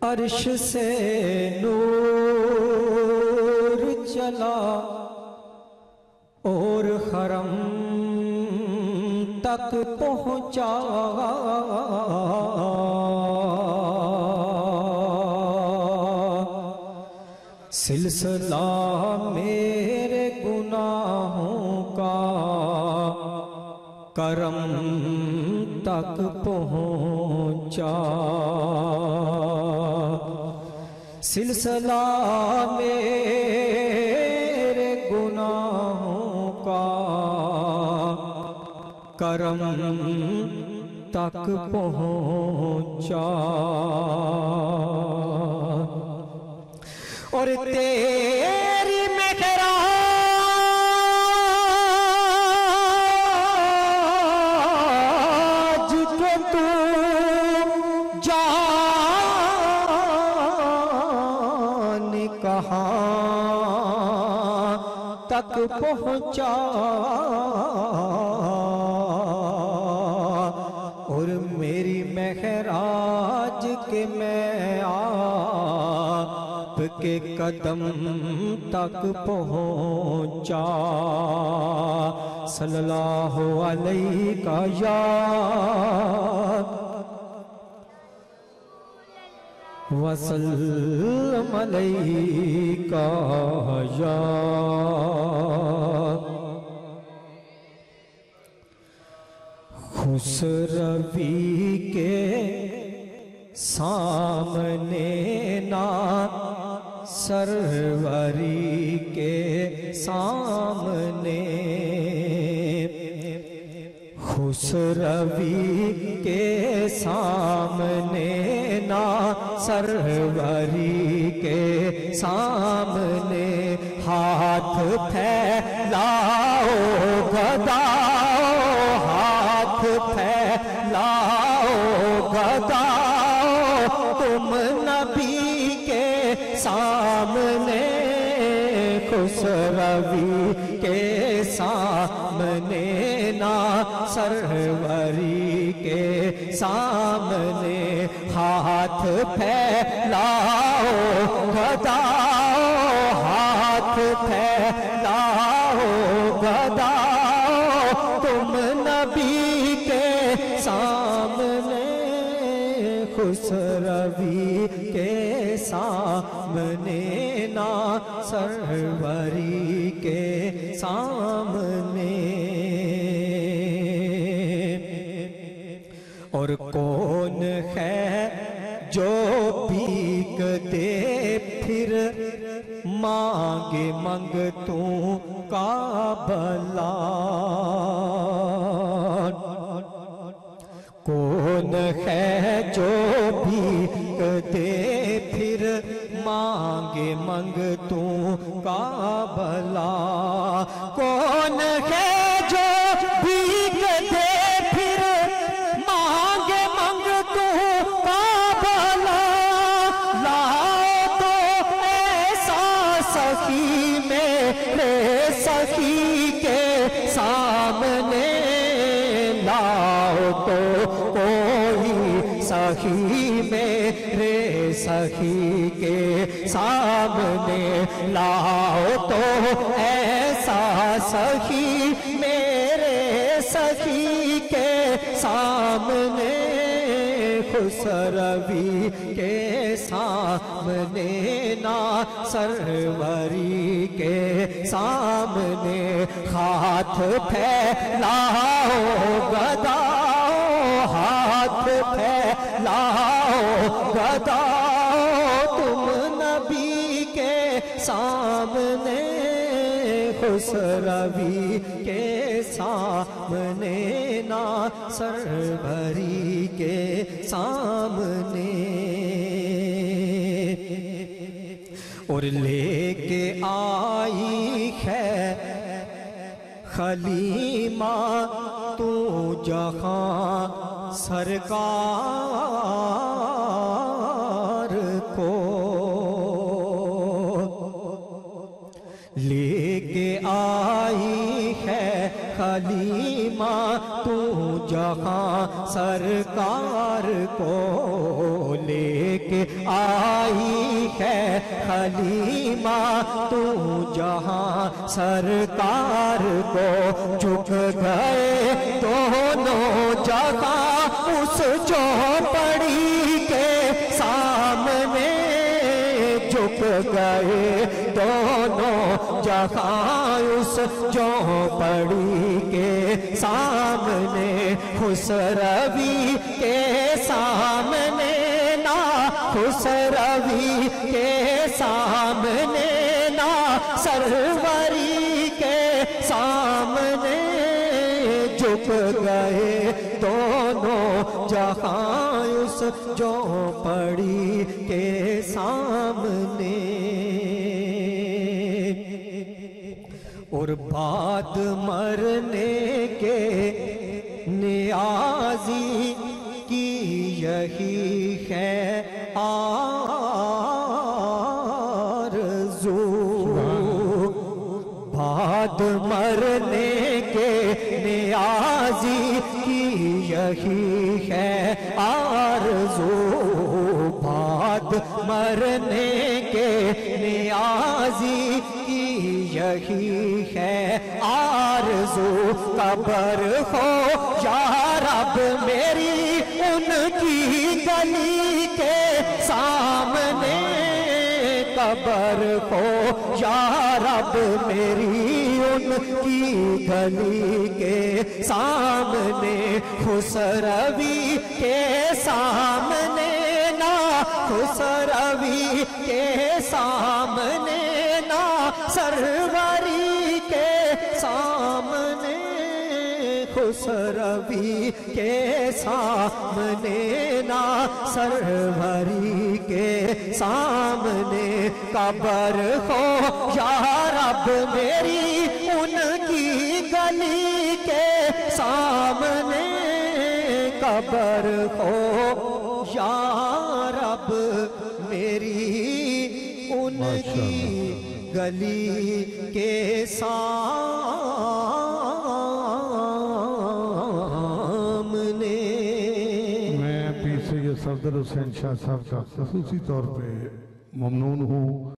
عرش سے نور چلا اور حرم تک پہنچا، سلسلہ میرے گناہوں کا کرم تک پہنچا، سلسلہ میرے گناہوں کا کرم تک پہنچا، اور تیری معراج کے تو جان کہاں تک پہنچا، اور میری معراج کے میں آپ کے قدم تک پہنچا، صلی اللہ علیہ یا وسلم علیہ یا خسروی کے سامنے نا سروری کے سامنے، خسروی کے سامنے نا سروری کے سامنے، ہاتھ پھیلاؤ گداؤ، ہاتھ پھیلاؤ گداؤ، تم نبی کے سامنے، خسروی کے سامنے نا سروری کے سامنے، ہاتھ پھیلاؤ گداؤ، ہاتھ پھیلاؤ گداؤ، تم نبی کے سامنے، خسروی کے سامنے نا سروری کے سامنے، اور کون ہے جو بھیک دے پھر مانگے منگتوں کا بھلا، کون ہے جو بھیک دے پھر مانگے منگتوں کا بھلا، کون ہے جو بھیک دے پھر مانگے منگتوں کا بھلا، لاؤ تو ایسا سخی میرے سخی کے سامنے، لاؤ تو کوئی سخی میرے سخی کے سامنے، لاؤ تو ایسا سخی میرے سخی کے سامنے، خسروی کے سامنے نا سروری کے سامنے، ہاتھ پھیلاؤ گداؤ، ہاتھ پھیلاؤ گداؤ، تم نبی کے سامنے، خسروی کے سامنے نا سروری کے سامنے، اور لے کے آئی ہے خلیمہ تو جہاں سرکار کو، لے کے آئی ہے خلیمہ تو جہاں سرکار کو لے کے آئی ہے خلیمہ تو جہاں سرکار کو جھک گئے دونوں جہاں اس چوپڑی کے سامنے جھک گئے دونوں جہاں اس چوپڑی کے سامنے خسروی کے سامنے نا خسروی کے سامنے نا سروری کے سامنے جھک گئے دونوں جہاں اس چوپڑی کے سامنے اور بعد مرنے کے نیازی کی یہی ہے آرزو بعد مرنے کے نیازی کی یہی ہے آرزو بعد مرنے کے نیازی کی یہی ہے آرزو قبر ہو یا رب میری ان کی گلی کے سامنے قبر ہو یا رب میری ان کی گلی کے سامنے خسروی کے سامنے نا خسروی کے سامنے نا سروری کے سامنے خسروی کے سامنے نا سروری کے سامنے قبر ہو یا رب میری ان کی گلی کے سامنے قبر ہو یا رب میری ان کی گلی کے سامنے میں پیر سید صفدر حسین شاہ صاحب کا خصوصی طور پہ ممنون ہوں